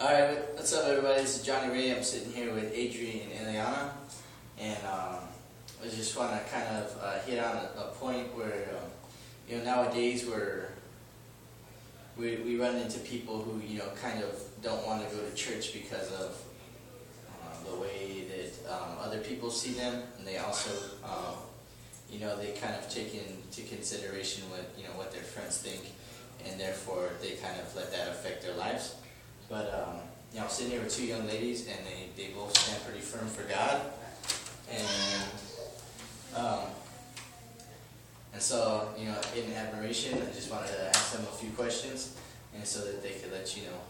Alright, what's up everybody? This is Johnny Ray. I'm sitting here with Adrian and Ileana, and I just want to kind of hit on a point where, nowadays we run into people who, kind of don't want to go to church because of the way that other people see them, and they also, they kind of take into consideration what their friends think, and therefore they kind of let that affect their lives. But, I'm sitting here with two young ladies, and they both stand pretty firm for God. And so, in admiration, I just wanted to ask them a few questions, and so that they could let you know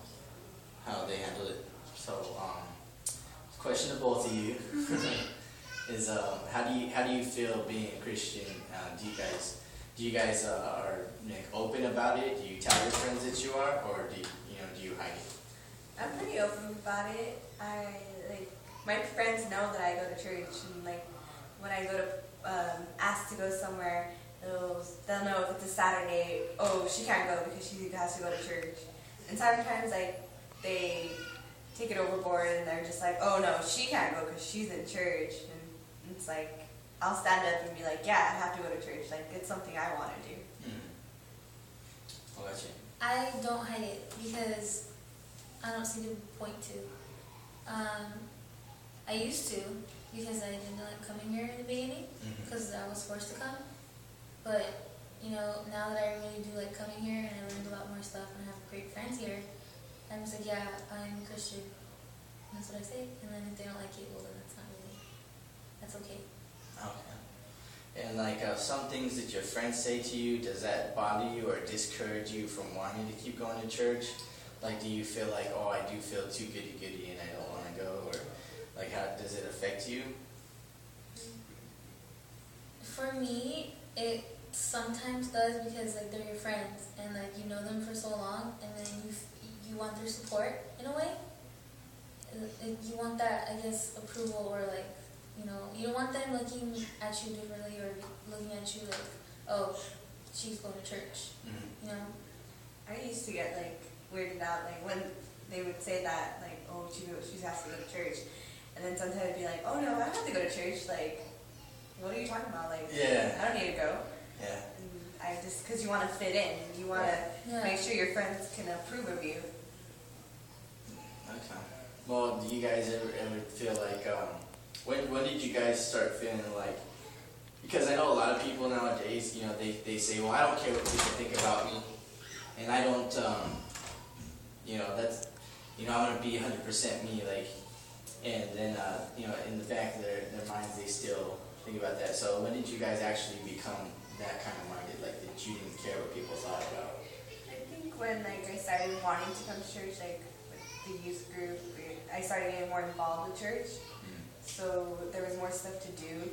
how they handle it. So, question to both of you is, how do you feel being a Christian? Do you guys are open about it? Do you tell your friends that you are, or do you hide it? I'm pretty open about it. My friends know that I go to church, and when I go to ask to go somewhere, they'll know if it's a Saturday. Oh, she can't go because she has to go to church. And sometimes they take it overboard, and they're just like, oh no, she can't go because she's in church. And it's like, I'll stand up and be like, yeah, I have to go to church. It's something I want to do. What about you? I don't hide it because I don't see the point to. I used to because I didn't like coming here in the beginning because I was forced to come. But now that I really do like coming here and I learned a lot more stuff and I have great friends here, I'm just like, yeah, I'm Christian. And that's what I say. And then if they don't like it, well then that's okay. Okay. And some things that your friends say to you, does that bother you or discourage you from wanting to keep going to church? Do you feel like, oh, I do feel too goody-goody and I don't want to go? Or, how does it affect you? For me, it sometimes does because, they're your friends and, you know them for so long and then you want their support in a way. You want that, I guess, approval or, you don't want them looking at you differently or looking at you like, oh, she's going to church, I used to get, weirded out, when they would say that, oh, she has to go to church. And then sometimes I'd be like, oh no, I don't have to go to church. What are you talking about? Yeah. I don't need to go. Yeah. And because you want to fit in. You want to make sure your friends can approve of you. Okay. Well, do you guys ever feel when did you guys start feeling because I know a lot of people nowadays, they say, well, I don't care what people think about me. And I don't, that's, I'm going to be 100% me, and then, in the back of their minds, they still think about that. So when did you guys actually become that kind of minded, that you didn't care what people thought about? I think when, I started wanting to come to church, with the youth group, I started getting more involved with church. So there was more stuff to do,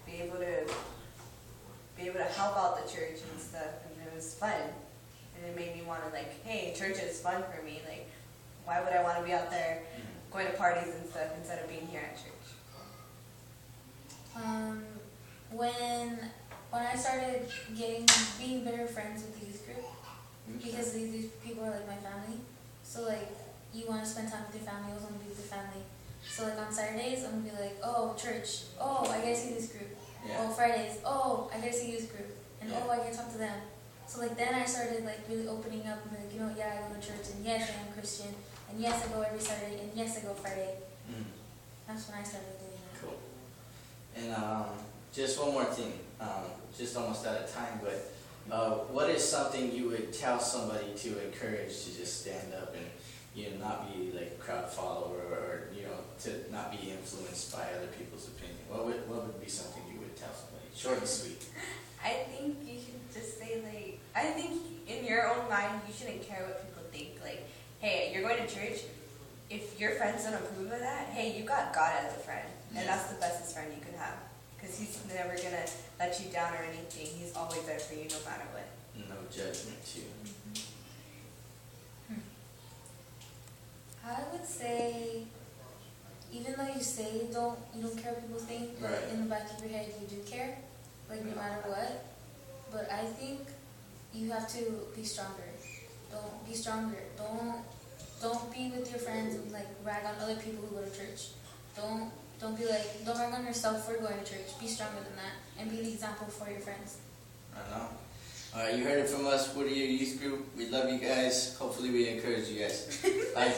be able to help out the church and stuff, and it was fun. And it made me want to, hey, church is fun for me. Why would I want to be out there going to parties and stuff instead of being here at church? When I started being better friends with the youth group, because these people are my family, so you want to spend time with your family, you also want to be with your family. So on Saturdays, I'm going to be like, oh, church, oh, I get to see this group. Yeah. Oh, Fridays, oh, I get to see youth group. And oh, I get to talk to them. So then I started really opening up and yeah, I go to church, and yes, I am Christian, and yes, I go every Saturday, and yes, I go Friday. That's when I started doing that. Cool. And just one more thing, just almost out of time, but what is something you would tell somebody to encourage to just stand up and not be a crowd follower or to not be influenced by other people's opinion? What would be something you would tell somebody? Short and sweet. I think you should just say I think in your own mind you shouldn't care what people think. Hey, you're going to church. If your friends don't approve of that, hey, you got God as a friend, and that's the bestest friend you can have. Because He's never gonna let you down or anything. He's always there for you, no matter what. No judgment too. I would say, even though you say you don't care what people think, but Right. in the back of your head you do care, no matter what. But I think you have to be stronger. Don't be stronger. Don't don't be with your friends and like rag on other people who go to church. Don't be like, don't rag on yourself for going to church. Be stronger than that and be the example for your friends. I know. All right, you heard it from us, Whittier Youth Group. We love you guys. Hopefully we encourage you guys. Bye.